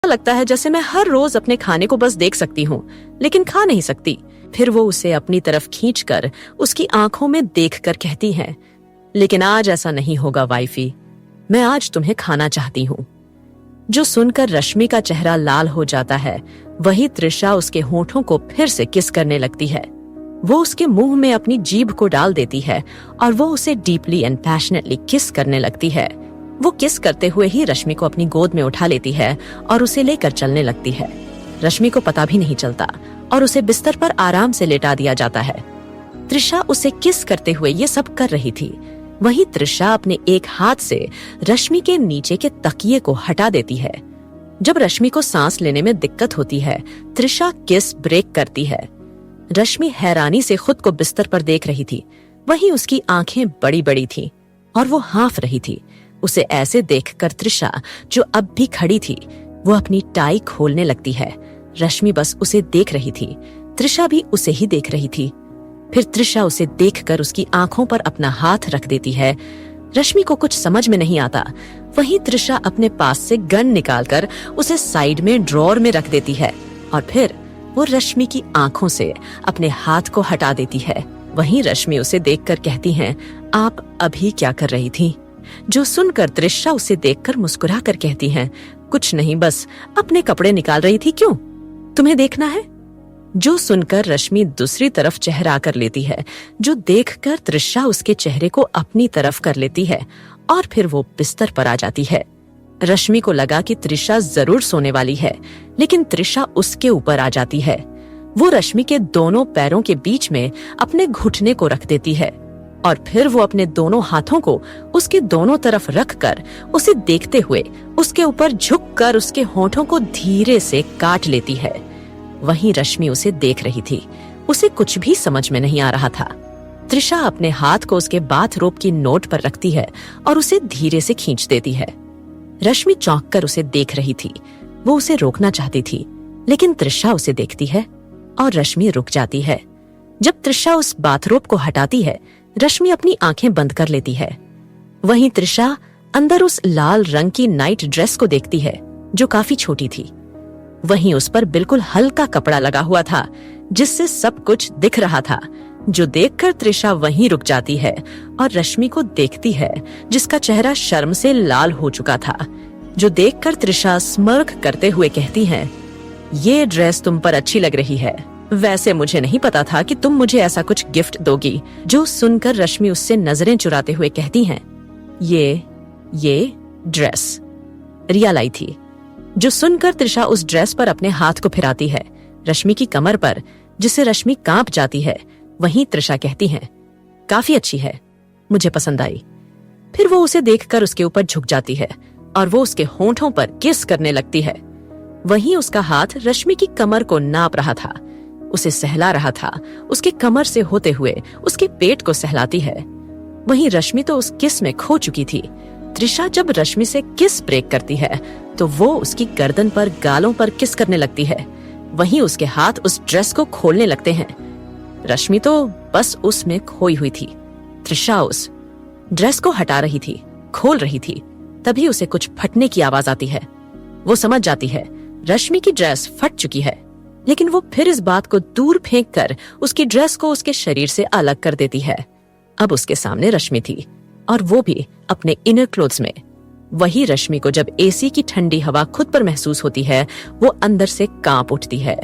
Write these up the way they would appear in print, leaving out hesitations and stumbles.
लगता है जैसे मैं हर रोज अपने खाने को बस देख सकती हूँ लेकिन खा नहीं सकती। फिर वो उसे अपनी तरफ खींचकर उसकी आंखों में देखकर कहती है, लेकिन आज ऐसा नहीं होगा वाइफी, मैं आज तुम्हें खाना चाहती हूँ। जो सुनकर रश्मि का चेहरा लाल हो जाता है, वही तृषा उसके होठों को फिर से किस करने लगती है। वो उसके मुंह में अपनी जीभ को डाल देती है और वो उसे डीपली एंड पैशनेटली किस करने लगती है। वो किस करते हुए ही रश्मि को अपनी गोद में उठा लेती है और उसे लेकर चलने लगती है। रश्मि को पता भी नहीं चलता और उसे बिस्तर पर आराम से लेटा दिया जाता है। तृषा उसे किस करते हुए ये सब कर रही थी। वहीं तृषा अपने एक हाथ से रश्मि के नीचे के तकिए को हटा देती है। जब रश्मि को सांस लेने में दिक्कत होती है, तृषा किस ब्रेक करती है। रश्मि हैरानी से खुद को बिस्तर पर देख रही थी। वहीं उसकी आंखें बड़ी बड़ी थीं और वो हाँफ रही थी। उसे ऐसे देखकर तृषा, जो अब भी खड़ी थी, वो अपनी टाई खोलने लगती है। रश्मि बस उसे देख रही थी। तृषा भी उसे ही देख रही थी। फिर तृषा उसे देखकर उसकी आंखों पर अपना हाथ रख देती है। रश्मि को कुछ समझ में नहीं आता। वहीं तृषा अपने पास से गन निकालकर उसे साइड में ड्रॉर में रख देती है और फिर वो रश्मि की आंखों से अपने हाथ को हटा देती है। वहीं रश्मि उसे देखकर कहती है, आप अभी क्या कर रही थी? जो सुनकर तृषा उसे देखकर मुस्कुरा कर कहती है, कुछ नहीं, बस अपने कपड़े निकाल रही थी। क्यों, तुम्हें देखना है? जो सुनकर रश्मि दूसरी तरफ चेहरा कर लेती है, जो देखकर तृषा उसके चेहरे को अपनी तरफ कर लेती है और फिर वो बिस्तर पर आ जाती है। रश्मि को लगा कि तृषा जरूर सोने वाली है, लेकिन तृषा उसके ऊपर आ जाती है। वो रश्मि के दोनों पैरों के बीच में अपने घुटने को रख देती है और फिर वो अपने दोनों हाथों को उसके दोनों तरफ रखकर उसे देखते हुए उसके ऊपर झुककर उसके होठों को धीरे से काट लेती है। वहीं रश्मि उसे देख रही थी। उसे कुछ भी समझ में नहीं आ रहा था। तृषा अपने हाथ को उसके बाथरोब की नोट पर रखती है और उसे धीरे से खींच देती है। रश्मि चौंक कर उसे देख रही थी। वो उसे रोकना चाहती थी, लेकिन तृषा उसे देखती है और रश्मि रुक जाती है। जब तृषा उस बाथरोब को हटाती है, रश्मि अपनी आंखें बंद कर लेती है। वहीं तृषा अंदर उस लाल रंग की नाइट ड्रेस को देखती है, जो काफी छोटी थी। वहीं उस पर बिल्कुल हल्का कपड़ा लगा हुआ था, जिससे सब कुछ दिख रहा था। जो देखकर तृषा वहीं रुक जाती है और रश्मि को देखती है, जिसका चेहरा शर्म से लाल हो चुका था। जो देखकर तृषा स्मर्क करते हुए कहती है, ये ड्रेस तुम पर अच्छी लग रही है। वैसे मुझे नहीं पता था कि तुम मुझे ऐसा कुछ गिफ्ट दोगी। जो सुनकर रश्मि उससे नजरें चुराते हुए कहती हैं, ये ड्रेस रिया लाई थी। जो सुनकर तृषा उस ड्रेस पर अपने हाथ को फिराती है, रश्मि की कमर पर, जिससे रश्मि कांप जाती है। वहीं तृषा कहती है, काफी अच्छी है, मुझे पसंद आई। फिर वो उसे देखकर उसके ऊपर झुक जाती है और वो उसके होंठों पर किस करने लगती है। वहीं उसका हाथ रश्मि की कमर को नाप रहा था, उसे सहला रहा था। उसके कमर से होते हुए उसके पेट को सहलाती है। वहीं रश्मि तो उस किस में खो चुकी थी। तृषा जब रश्मि से किस ब्रेक करती है, तो वो उसकी गर्दन पर, गालों पर किस करने लगती है। वहीं उसके हाथ उस ड्रेस को खोलने लगते हैं। रश्मि तो बस उसमें खोई हुई थी। तृषा उस ड्रेस को हटा रही थी, खोल रही थी। तभी उसे कुछ फटने की आवाज आती है। वो समझ जाती है रश्मि की ड्रेस फट चुकी है, लेकिन वो फिर इस बात को दूर फेंक कर उसकी ड्रेस को उसके शरीर से अलग कर देती है। अब उसके सामने रश्मि थी और वो भी अपने इनर क्लोथ्स में। वही रश्मि को जब एसी की ठंडी हवा खुद पर महसूस होती है, वो अंदर से कांप उठती है।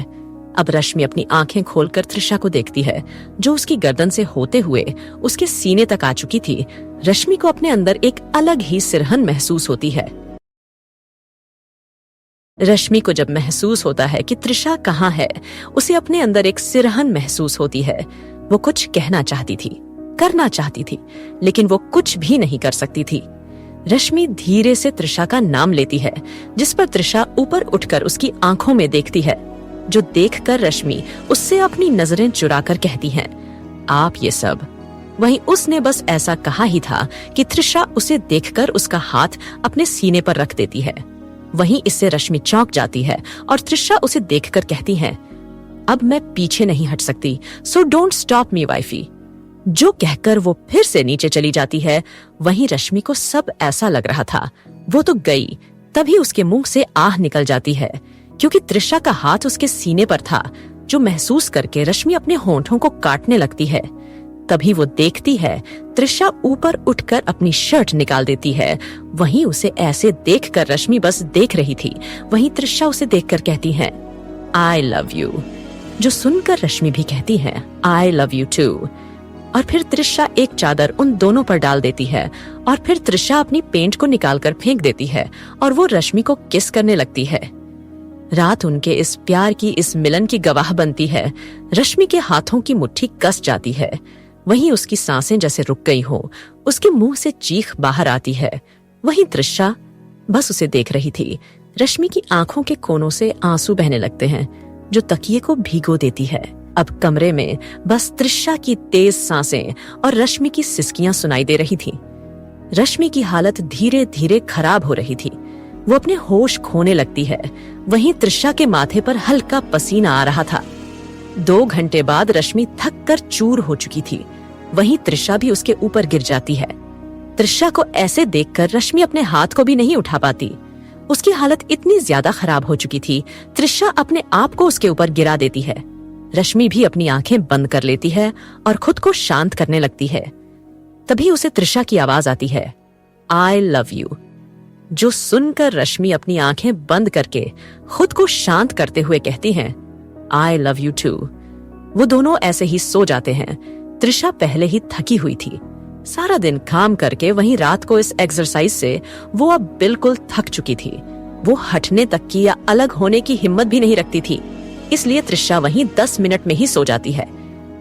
अब रश्मि अपनी आंखें खोलकर तृषा को देखती है, जो उसकी गर्दन से होते हुए उसके सीने तक आ चुकी थी। रश्मि को अपने अंदर एक अलग ही सिरहन महसूस होती है। रश्मि को जब महसूस होता है कि तृषा कहाँ है, उसे अपने अंदर एक सिरहन महसूस होती है। वो कुछ कहना चाहती थी, करना चाहती थी, लेकिन वो कुछ भी नहीं कर सकती थी। रश्मि धीरे से तृषा का नाम लेती है, जिस पर तृषा ऊपर उठकर उसकी आंखों में देखती है। जो देखकर रश्मि उससे अपनी नजरें चुराकर कहती हैं, आप ये सब। वहीं उसने बस ऐसा कहा ही था कि तृषा उसे देखकर उसका हाथ अपने सीने पर रख देती है। वहीं इससे रश्मि चौंक जाती है और तृषा उसे देखकर कहती है, अब मैं पीछे नहीं हट सकती, so don't stop me wifey. जो कहकर वो फिर से नीचे चली जाती है। वहीं रश्मि को सब ऐसा लग रहा था, वो तो गई, तभी उसके मुंह से आह निकल जाती है, क्योंकि तृषा का हाथ उसके सीने पर था, जो महसूस करके रश्मि अपने होंठों को काटने लगती है। तभी वो देखती है तृषा ऊपर उठकर अपनी शर्ट निकाल देती है। वहीं उसे ऐसे देखकर रश्मि बस देख रही थी। वहीं तृषा उसे देखकर कहती है, आई लव यू, जो सुनकर रश्मि भी कहती है, आई लव यू टू। और फिर तृषा एक चादर उन दोनों पर डाल देती है और फिर तृषा अपनी पेंट को निकालकर फेंक देती है और वो रश्मि को किस करने लगती है। रात उनके इस प्यार की, इस मिलन की गवाह बनती है। रश्मि के हाथों की मुट्ठी कस जाती है। वहीं उसकी सांसें जैसे रुक गई हो, उसके मुंह से चीख बाहर आती है। वहीं तृषा बस उसे देख रही थी। रश्मि की आंखों के कोनों से आंसू बहने लगते हैं, जो तकिए को भीगो देती है। अब कमरे में बस तृषा की तेज सांसें और रश्मि की सिसकियां सुनाई दे रही थी। रश्मि की हालत धीरे धीरे खराब हो रही थी। वो अपने होश खोने लगती है। वहीं तृषा के माथे पर हल्का पसीना आ रहा था। 2 घंटे बाद रश्मि थक कर चूर हो चुकी थी। वहीं तृषा भी उसके ऊपर गिर जाती है। तृषा को ऐसे देखकर रश्मि अपने हाथ को भी नहीं उठा पाती। उसकी हालत इतनी ज्यादा खराब हो चुकी थी, तृषा अपने आप को उसके ऊपर गिरा देती है। रश्मि भी अपनी आंखें बंद कर लेती है और खुद को शांत करने लगती है। तभी उसे तृषा की आवाज आती है, आई लव यू, जो सुनकर रश्मि अपनी आंखें बंद करके खुद को शांत करते हुए कहती हैं, आई लव यू टू। वो दोनों ऐसे ही सो जाते हैं। तृषा पहले ही थकी हुई थी, सारा दिन काम करके, वहीं रात को इस एक्सरसाइज से वो अब बिल्कुल थक चुकी थी। वो हटने तक की या अलग होने की हिम्मत भी नहीं रखती थी। इसलिए तृषा वहीं 10 मिनट में ही सो जाती है।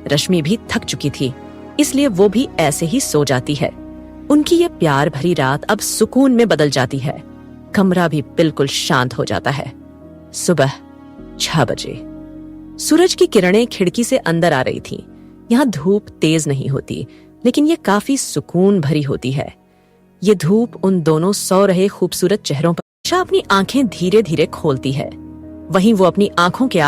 रश्मि भी थक चुकी थी, इसलिए वो भी ऐसे ही सो जाती है। उनकी ये प्यार भरी रात अब सुकून में बदल जाती है। कमरा भी बिल्कुल शांत हो जाता है। सुबह 6 बजे सूरज की किरणें खिड़की से अंदर आ रही थीं। यहाँ धूप तेज नहीं होती, लेकिन ये काफी सुकून भरी होती है। ये धूप उन दोनों सो रहे खूबसूरत चेहरों पर अपनी आंखें धीरे धीरे खोलती है। वहीं वो अपनी आंखों के